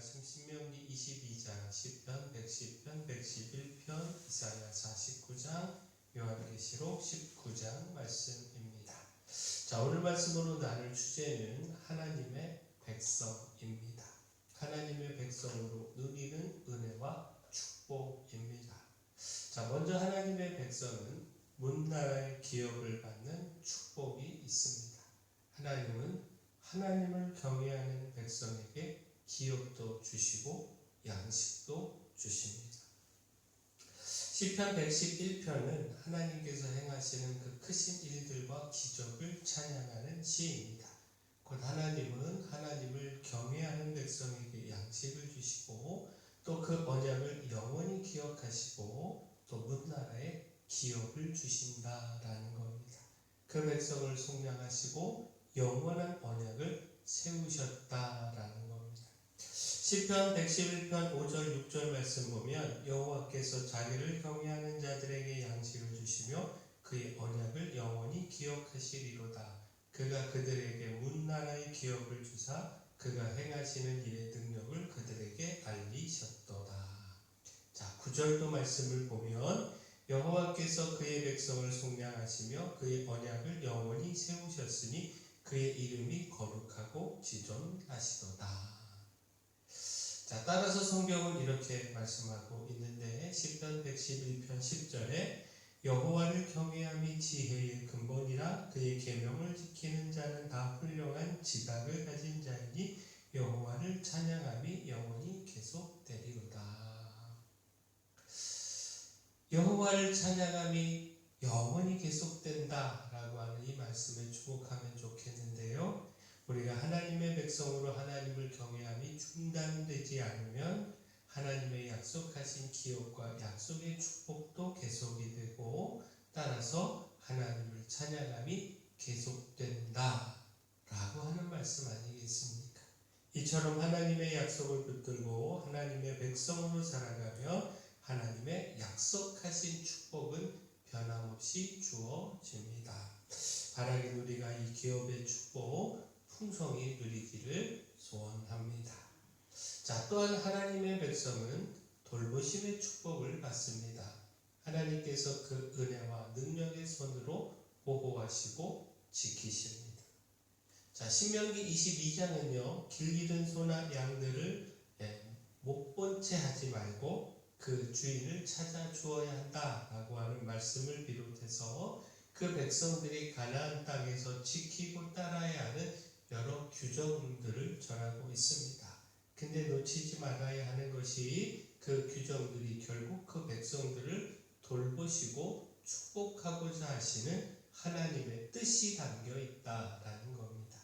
말씀 신명기 22장, 시편 110편, 111편, 이사야 49장, 요한계시록 19장 말씀입니다. 자, 오늘 말씀으로 나눌 주제는 하나님의 백성입니다. 하나님의 백성으로 누리는 은혜와 축복입니다. 자, 먼저 하나님의 백성은 문나라의 기업을 받는 축복이 있습니다. 하나님은 하나님을 경외하는 백성에게 기업도 주시고 양식도 주십니다. 시편 111편은 하나님께서 행하시는 그 크신 일들과 기적을 찬양하는 시입니다. 곧 하나님은 하나님을 경외하는 백성에게 양식을 주시고 또 그 언약을 영원히 기억하시고 또 문나라에 기업을 주신다라는 겁니다. 그 백성을 속량하시고 영원한 언약을 세우셨다라는 겁니다. 시편 111편 5절 6절 말씀 보면 여호와께서 자기를 경외하는 자들에게 양식을 주시며 그의 언약을 영원히 기억하시리로다. 그가 그들에게 문나라의 기업을 주사 그가 행하시는 일의 능력을 그들에게 알리셨도다. 자, 9절도 말씀을 보면 여호와께서 그의 백성을 속량하시며 그의 언약을 영원히 세우셨으니 그의 이름이 거룩하고 지존하시도다. 자, 따라서 성경은 이렇게 말씀하고 있는데 시편 111편 10절에 여호와를 경외함이 지혜의 근본이라 그의 계명을 지키는 자는 다 훌륭한 지각을 가진 자이니 여호와를 찬양함이 영원히 계속되리로다. 여호와를 찬양함이 영원히 계속된다라고 하는 이 말씀에 주목하면 좋겠는데요. 우리가 하나님의 백성으로 하나님을 경외함이 중단되지 않으면 하나님의 약속하신 기업과 약속의 축복도 계속이 되고 따라서 하나님을 찬양함이 계속된다라고 하는 말씀 아니겠습니까? 이처럼 하나님의 약속을 붙들고 하나님의 백성으로 살아가며 하나님의 약속하신 축복은 변함없이 주어집니다. 바라긴 우리가 이 기업의 축복 풍성히 누리기를 소원합니다. 자, 또한 하나님의 백성은 돌보심의 축복을 받습니다. 하나님께서 그 은혜와 능력의 손으로 보호하시고 지키십니다. 자, 신명기 22장은요, 길 잃은 소나 양들을 못 본 채 하지 말고 그 주인을 찾아 주어야 한다라고 하는 말씀을 비롯해서 그 백성들이 가나안 땅에서 지키고 따라야 하는 여러 규정들을 전하고 있습니다. 근데 놓치지 말아야 하는 것이 그 규정들이 결국 그 백성들을 돌보시고 축복하고자 하시는 하나님의 뜻이 담겨 있다라는 겁니다.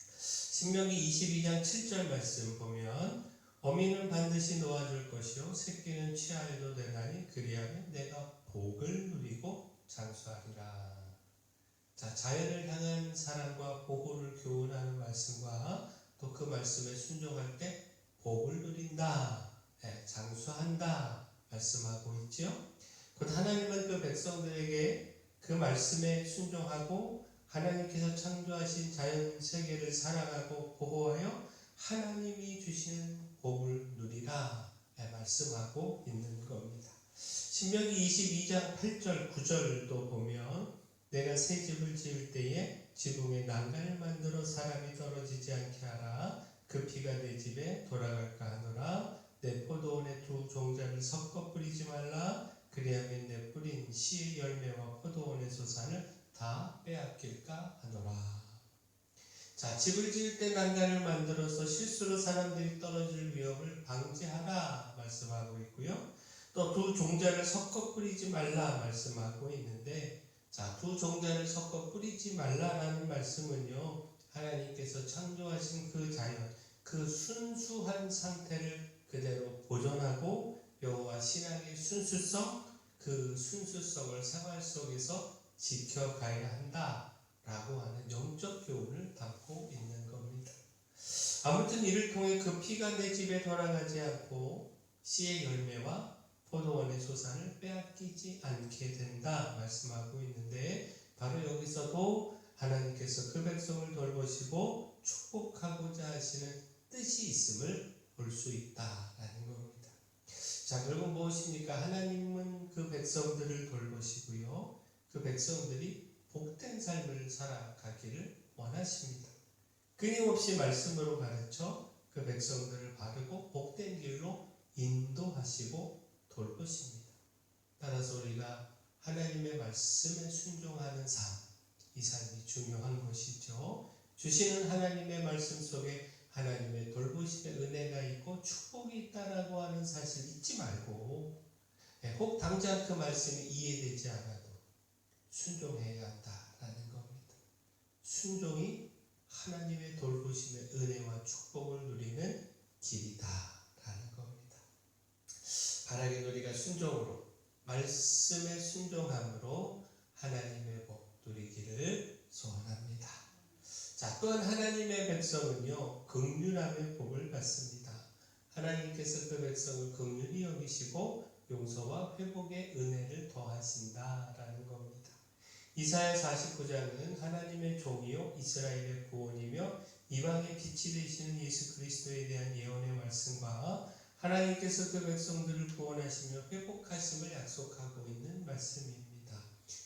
신명기 22장 7절 말씀 보면 어미는 반드시 놓아줄 것이요 새끼는 취하여도 되나니 그리하면 내가 복을 누리고 장수하리라. 자, 자연을 향한 사랑과 보호를 교훈하는 말씀과 또 그 말씀에 순종할 때 복을 누린다, 장수한다 말씀하고 있죠. 곧 하나님은 그 백성들에게 그 말씀에 순종하고 하나님께서 창조하신 자연 세계를 사랑하고 보호하여 하나님이 주시는 복을 누리라 말씀하고 있는 겁니다. 신명기 22장 8절 9절도 보면 내가 새 집을 지을 때에 지붕에 난간을 만들어 사람이 떨어지지 않게 하라. 그 피가 내 집에 돌아갈까 하노라. 내 포도원에 두 종자를 섞어 뿌리지 말라. 그리하면 내 뿌린 씨의 열매와 포도원의 소산을 다 빼앗길까 하노라. 자, 집을 지을 때 난간을 만들어서 실수로 사람들이 떨어질 위험을 방지하라 말씀하고 있고요. 또 두 종자를 섞어 뿌리지 말라 말씀하고 있는데 자, 두 종자를 섞어 뿌리지 말라라는 말씀은요, 하나님께서 창조하신 그 자연, 그 순수한 상태를 그대로 보존하고 여호와 신앙의 순수성, 그 순수성을 생활 속에서 지켜가야 한다라고 하는 영적 교훈을 담고 있는 겁니다. 아무튼 이를 통해 그 피가 내 집에 돌아가지 않고 씨의 열매와 포도원의 소산을 빼앗기지 않게 된다 말씀하고 있는데 바로 여기서도 하나님께서 그 백성을 돌보시고 축복하고자 하시는 뜻이 있음을 볼 수 있다라는 겁니다. 자, 결국 무엇입니까? 하나님은 그 백성들을 돌보시고요. 그 백성들이 복된 삶을 살아가기를 원하십니다. 끊임없이 말씀으로 가르쳐 그 백성들을 바르고 복된 길로 인도하시고 돌보십니다. 따라서 우리가 하나님의 말씀에 순종하는 삶, 이 삶이 중요한 것이죠. 주시는 하나님의 말씀 속에 하나님의 돌보심의 은혜가 있고 축복이 있다라고 하는 사실 잊지 말고, 혹 당장 그 말씀이 이해되지 않아도 순종해야 한다라는 겁니다. 순종이 하나님의 돌보심의 은혜와 축복을 누리는 길이다라는 겁니다. 바라긴 우리가 순종으로, 말씀에 순종함으로 하나님의 복 누리기를 소원합니다. 자, 또한 하나님의 백성은요, 긍휼함의 복을 받습니다. 하나님께서 그 백성을 긍휼히 여기시고 용서와 회복의 은혜를 더하신다라는 겁니다. 이사야 49장은 하나님의 종이요 이스라엘의 구원이며 이방의 빛이 되시는 예수 그리스도에 대한 예언의 말씀과 하나님께서 그 백성들을 구원하시며 회복하심을 약속하고 있는 말씀입니다.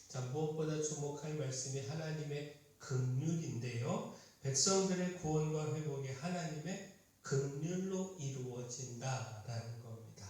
자, 무엇보다 주목할 말씀이 하나님의 긍휼인데요. 백성들의 구원과 회복이 하나님의 긍휼로 이루어진다라는 겁니다.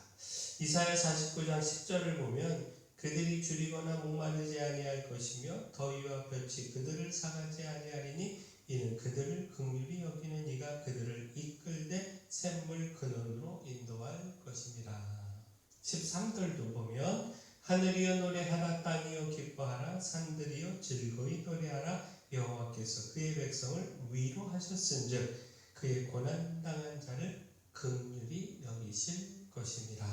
이사야 49장 10절을 보면 그들이 줄이거나 목마르지 아니할 것이며 더위와 볕이 그들을 상하지 아니하리니 이는 그들을 긍휼히 여기는 이가 그들을 이끌되 샘물 근원으로 인도할 것입니다. 13절도 보면 하늘이여 노래하라 땅이여 기뻐하라 산들이여 즐거이 노래하라 여호와께서 그의 백성을 위로하셨은즉 그의 고난당한 자를 긍휼히 여기실 것입니다.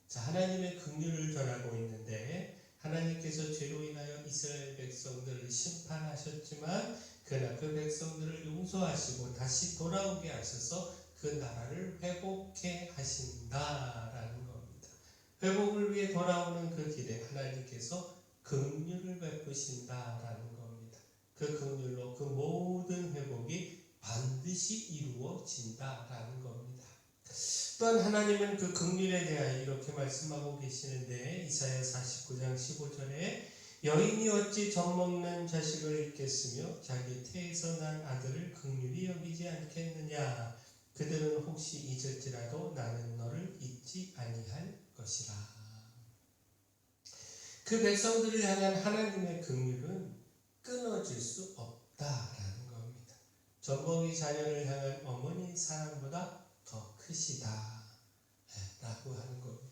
자, 하나님의 긍휼을 전하고 있는데 하나님께서 죄로 인하여 이스라엘 백성들을 심판하셨지만 그러나 그 백성들을 용서하시고 다시 돌아오게 하셔서 그 나라를 회복해 하신다라는 겁니다. 회복을 위해 돌아오는 그 길에 하나님께서 긍휼을 베푸신다라는 겁니다. 그 긍휼로 그 모든 회복이 반드시 이루어진다라는 겁니다. 또한 하나님은 그 긍휼에 대하여 이렇게 말씀하고 계시는데 이사야 49장 15절에 여인이 어찌 젖먹는 자식을 잊겠으며 자기 태에서 난 아들을 긍휼히 여기지 않겠느냐. 그들은 혹시 잊을지라도 나는 너를 잊지 아니할 것이라. 그 백성들을 향한 하나님의 긍휼은 끊어질 수 없다라는 겁니다. 젖먹이 자녀를 향한 어머니의 사랑보다 더 크시다 라고 하는 겁니다.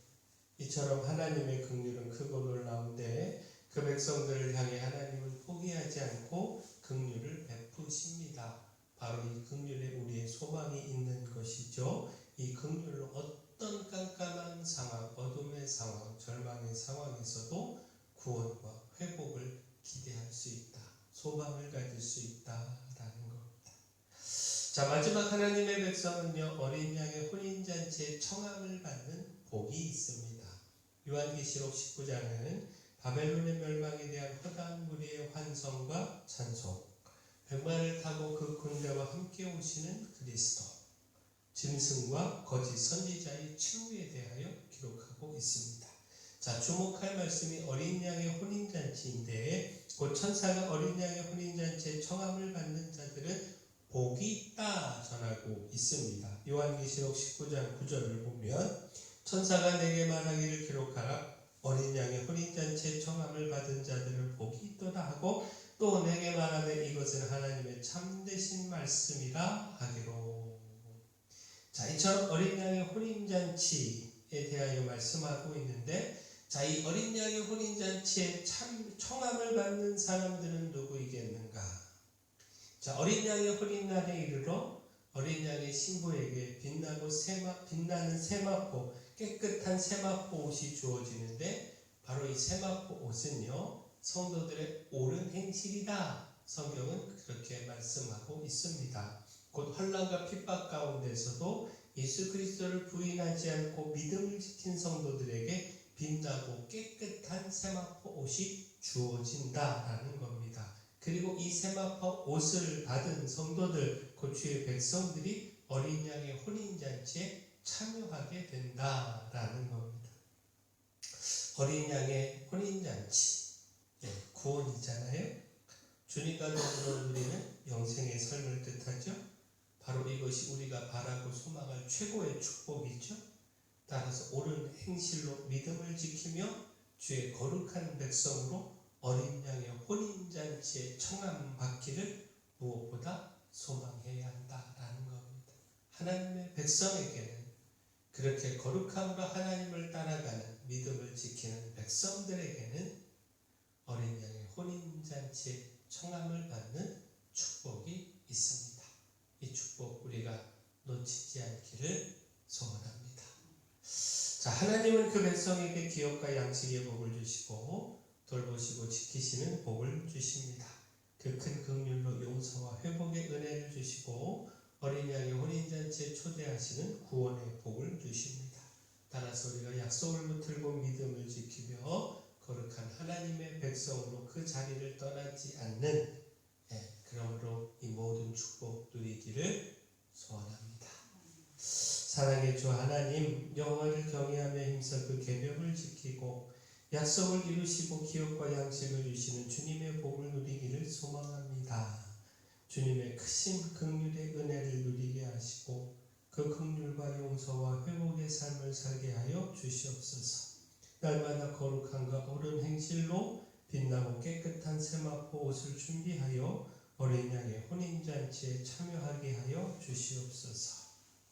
이처럼 하나님의 긍휼은 크고 놀라운데 그 백성들을 향해 하나님은 포기하지 않고 긍휼을 베푸십니다. 바로 이 긍휼에 우리의 소망이 있는 것이죠. 이 긍휼로 어떤 깜깜한 상황, 어둠의 상황, 절망의 상황에서도 구원과 회복을 기대할 수 있다. 소망을 가질 수 있다라는 겁니다. 자, 마지막 하나님의 백성은요, 어린 양의 혼인잔치에 청함을 받는 복이 있습니다. 요한계시록 19장은 바벨론의 멸망에 대한 허다한 무리의 환성과 찬송, 백마를 타고 그 군대와 함께 오시는 그리스도, 짐승과 거짓 선지자의 최후에 대하여 기록하고 있습니다. 자, 주목할 말씀이 어린 양의 혼인잔치인데 곧 천사가 어린 양의 혼인잔치에 청함을 받는 자들은 복이 있다 전하고 있습니다. 요한계시록 19장 9절을 보면 천사가 내게 말하기를 기록하라. 어린 양의 혼인잔치에 청함을 받은 자들은 복이 있도다 하고 또 내게 말하되 이것은 하나님의 참되신 말씀이라 하기로. 자, 이처럼 어린 양의 혼인잔치에 대하여 말씀하고 있는데, 자, 이 어린 양의 혼인잔치에 청함을 받는 사람들은 누구이겠는가? 자, 어린 양의 혼인날에 이르러 어린 양의 신부에게 빛나는 세마포, 깨끗한 세마포 옷이 주어지는데 바로 이 세마포 옷은요, 성도들의 옳은 행실이다. 성경은 그렇게 말씀하고 있습니다. 곧 환난과 핍박 가운데서도 예수 그리스도를 부인하지 않고 믿음을 지킨 성도들에게 빛나고 깨끗한 세마포 옷이 주어진다라는 겁니다. 그리고 이 세마포 옷을 받은 성도들, 곧 주의 백성들이 어린 양의 혼인잔치에 참여하게 된다라는 겁니다. 어린 양의 혼인잔치, 구원이잖아요. 주님과 더불어 누리는 영생의 삶을 뜻하죠. 바로 이것이 우리가 바라고 소망할 최고의 축복이죠. 따라서 옳은 행실로 믿음을 지키며 주의 거룩한 백성으로 어린 양의 혼인잔치에 청함받기를 무엇보다 소망해야 한다라는 겁니다. 하나님의 백성에게는, 그렇게 거룩함으로 하나님을 따라가는 믿음을 지키는 백성들에게는 어린 양의 혼인잔치에 청함을 받는 축복이 있습니다. 이 축복 우리가 놓치지 않기를 소원합니다. 자, 하나님은 그 백성에게 기업과 양식의 복을 주시고 돌보시고 지키시는 복을 주십니다. 그 큰 긍휼로 용서와 회복의 은혜를 주시고 어린 양의 혼인잔치에 초대하시는 구원의 복을 주십니다. 따라서 우리가 약속을 붙들고 믿음을 지키며 거룩한 하나님의 백성으로 그 자리를 떠나지 않는, 그러므로 이 모든 축복 누리기를 소원합니다. 사랑의 주 하나님, 여호와를 경외하며 힘써 그 계명을 지키고 약속을 이루시고 기업과 양식을 주시는 주님의 복을 누리기를 소망합니다. 주님의 크신 긍휼의 은혜를 누리게 하시고 그 긍휼과 용서와 회복의 삶을 살게 하여 주시옵소서. 날마다 거룩함과 옳은 행실로 빛나고 깨끗한 세마포 옷을 준비하여 어린 양의 혼인잔치에 참여하게 하여 주시옵소서.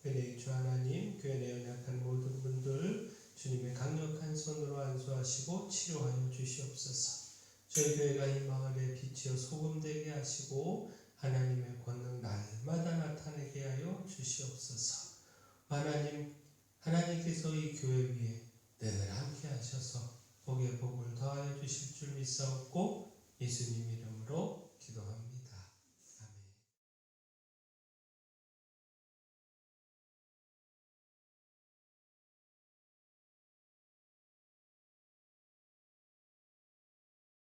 은혜의 주 하나님, 교회 내 연약한 모든 분들 주님의 강력한 손으로 안수하시고 치료하여 주시옵소서. 저희 교회가 이 마을의 빛이여 소금되게 하시고 하나님의 권능 날마다 나타내게 하여 주시옵소서. 하나님께서 이 교회 위에 늘 함께 하셔서 복에 복을 더하여 주실 줄 믿사옵고 예수님 이름으로 기도합니다.